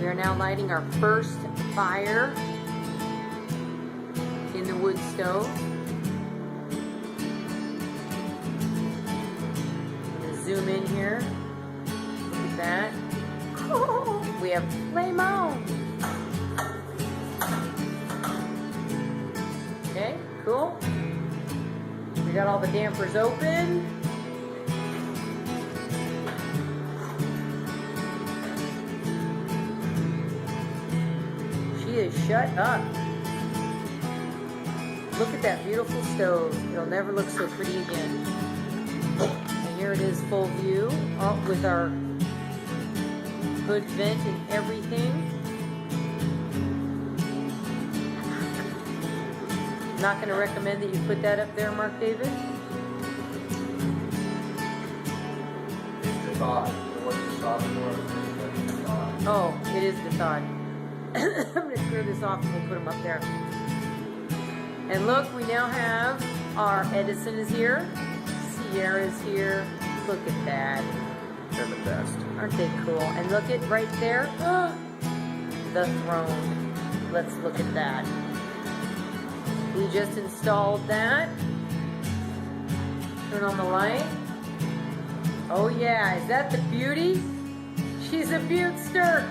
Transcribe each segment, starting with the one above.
We are now lighting our first fire in the wood stove. I'm gonna zoom in here. Look at that. We have flame on. Okay, cool. We got all the dampers open. She is shut up. Look at that beautiful stove. It'll never look so pretty again. And here it is full view, with our hood vent and everything. Not going to recommend that you put that up there, Mark David. It's the thought. What's the thought for? Oh, it is the thought. I'm going to clear this off and we'll put them up there. And look, we now have our Edison is here. Sierra's here. Look at that. They're the best. Aren't they cool? And look at right there. The throne. Let's look at that. We just installed that. Turn on the light. Oh yeah, is that the beauty? She's a beautster.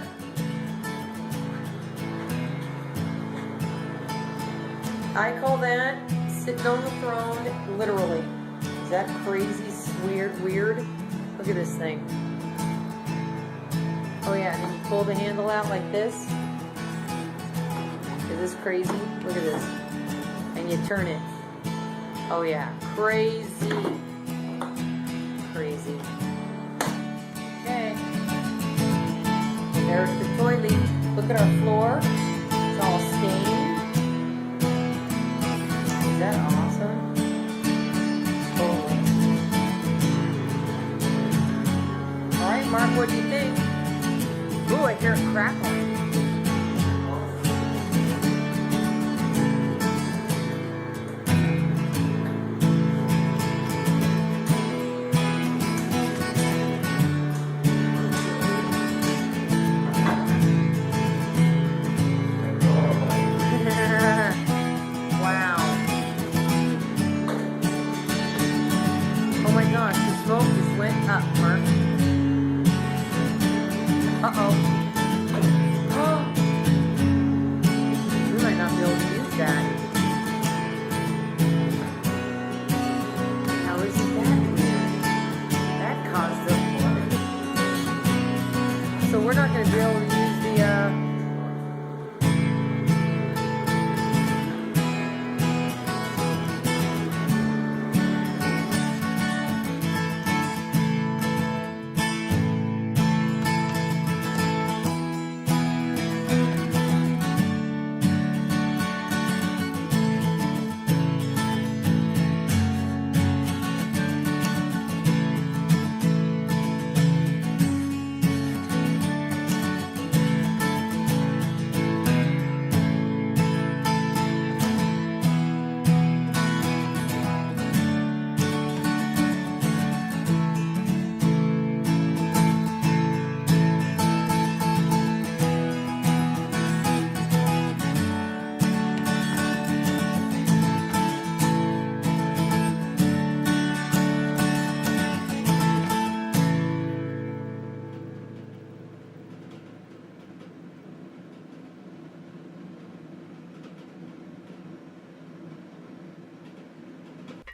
I call that sitting on the throne, literally. Is that crazy, weird? Look at this thing. Oh yeah, and then you pull the handle out like this. Is this crazy? Look at this. And you turn it. Oh yeah, crazy. Okay. There's the toilet. Look at our floor. It's all stained. Is that awesome? Totally. All right, Mark, what do you think? Ooh, I hear it crackling. We're not going to be able to use the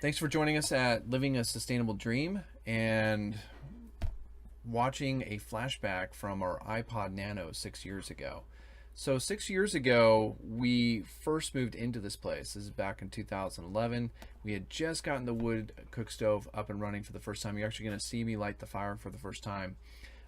Thanks for joining us at Living a Sustainable Dream and watching a flashback from our iPod Nano 6 years ago. So 6 years ago, we first moved into this place. This is back in 2011. We had just gotten the wood cook stove up and running for the first time. You're actually going to see me light the fire for the first time.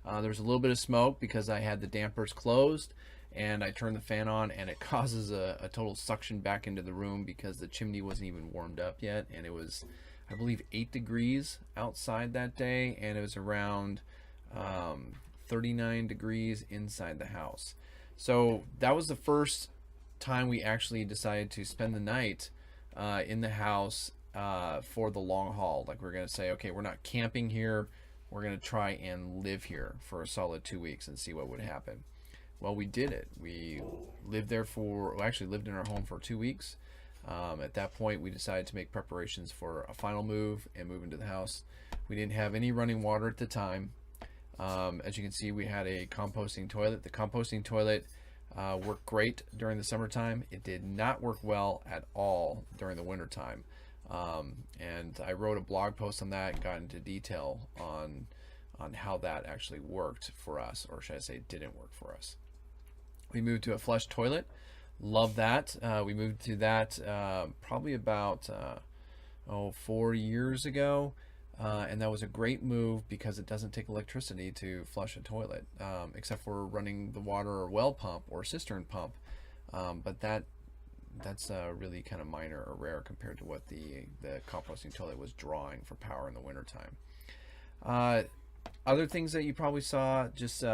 There was a little bit of smoke because I had the dampers closed, and I turned the fan on, and it causes a total suction back into the room because the chimney wasn't even warmed up yet, and it was, I believe, 8 degrees outside that day, and it was around 39 degrees inside the house. So that was the first time we actually decided to spend the night in the house for the long haul. Like, we're going to say, okay, we're not camping here. We're going to try and live here for a solid 2 weeks and see what would happen. well, we did it. We lived there actually lived in our home for 2 weeks. At that point, we decided to make preparations for a final move and move into the house. We didn't have any running water at the time. As you can see, we had a composting toilet. The composting toilet worked great during the summertime. It did not work well at all during the wintertime. And I wrote a blog post on that and got into detail on how that actually worked for us, or should I say didn't work for us. We moved to a flush toilet. Love that. We moved to that probably about 4 years ago. And that was a great move because it doesn't take electricity to flush a toilet, except for running the water or well pump or cistern pump. But that's really kind of minor or rare compared to what the composting toilet was drawing for power in the wintertime. Other things that you probably saw, just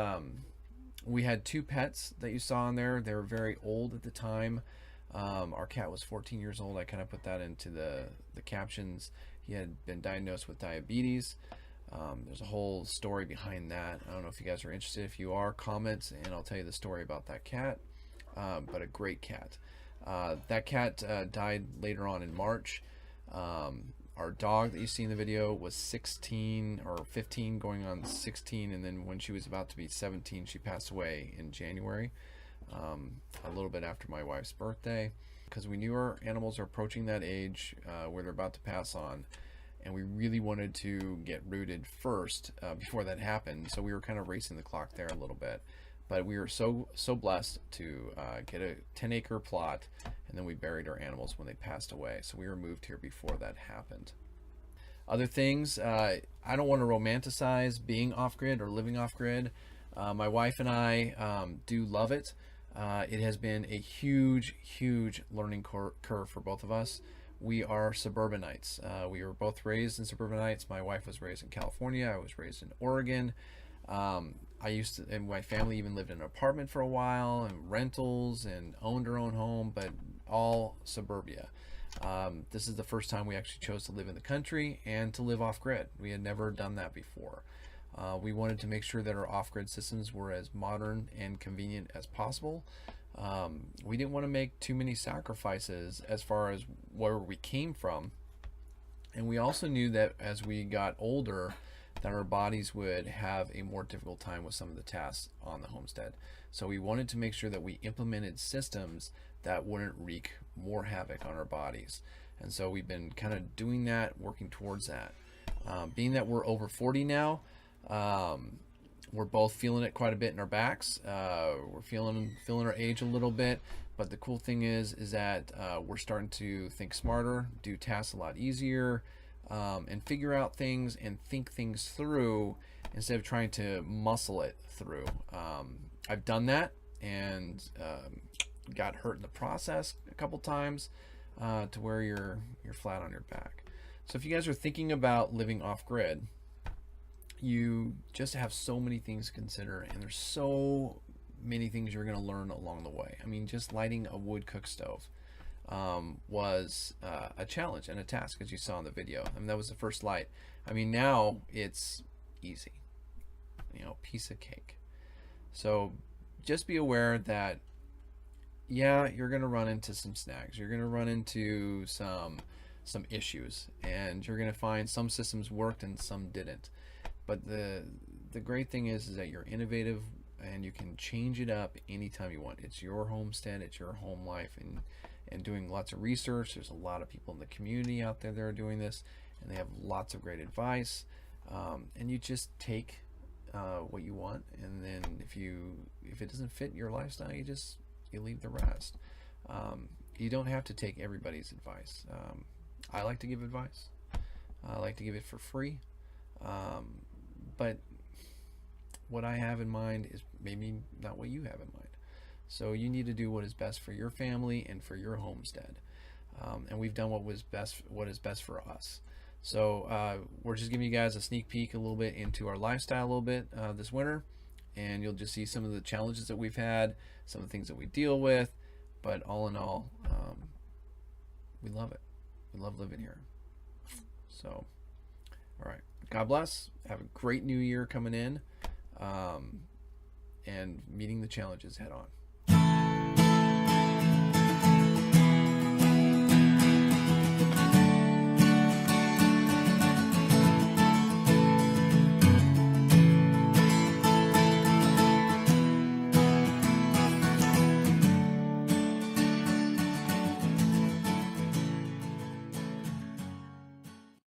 we had 2 pets that you saw in there. They were very old at the time. Our cat was 14 years old. I kind of put that into the captions. He had been diagnosed with diabetes. There's a whole story behind that. I don't know if you guys are interested. If you are, comment and I'll tell you the story about that cat. But a great cat. That cat died later on in March. Our dog that you see in the video was 16 or 15 going on 16, and then when she was about to be 17 she passed away in January, a little bit after my wife's birthday, because we knew our animals are approaching that age where they're about to pass on, and we really wanted to get rooted first before that happened, so we were kind of racing the clock there a little bit. But we were so blessed to get a 10-acre plot, and then we buried our animals when they passed away. So we were moved here before that happened. Other things, I don't want to romanticize being off-grid or living off-grid. My wife and I do love it. It has been a huge learning curve for both of us. We are suburbanites. We were both raised in suburbanites. My wife was raised in California. I was raised in Oregon. And my family even lived in an apartment for a while, and rentals, and owned our own home, but all suburbia. This is the first time we actually chose to live in the country and to live off-grid. We had never done that before. We wanted to make sure that our off-grid systems were as modern and convenient as possible. We didn't want to make too many sacrifices as far as where we came from. And we also knew that as we got older, that our bodies would have a more difficult time with some of the tasks on the homestead. So we wanted to make sure that we implemented systems that wouldn't wreak more havoc on our bodies. And so we've been kind of doing that, working towards that. Being that we're over 40 now, we're both feeling it quite a bit in our backs. We're feeling our age a little bit. But the cool thing is that we're starting to think smarter, do tasks a lot easier, and figure out things and think things through instead of trying to muscle it through. I've done that and got hurt in the process a couple times to where you're flat on your back. So if you guys are thinking about living off-grid, you just have so many things to consider, and there's so many things you're going to learn along the way. I mean, just lighting a wood cook stove was a challenge and a task, as you saw in the video. I mean, that was the first light. I mean, now it's easy, piece of cake. So just be aware that, yeah, you're going to run into some snags. You're going to run into some issues, and you're going to find some systems worked and some didn't. But the great thing is that you're innovative and you can change it up anytime you want. It's your homestead, it's your home life, and doing lots of research. There's a lot of people in the community out there that are doing this, and they have lots of great advice. And you just take what you want, and then if it doesn't fit your lifestyle, you leave the rest. You don't have to take everybody's advice. I like to give advice. I like to give it for free. But what I have in mind is maybe not what you have in mind. So you need to do what is best for your family and for your homestead. And we've done what is best for us. So we're just giving you guys a sneak peek a little bit into our lifestyle a little bit this winter. And you'll just see some of the challenges that we've had, some of the things that we deal with. But all in all, we love it. We love living here. So, all right. God bless. Have a great new year coming in. and meeting the challenges head on.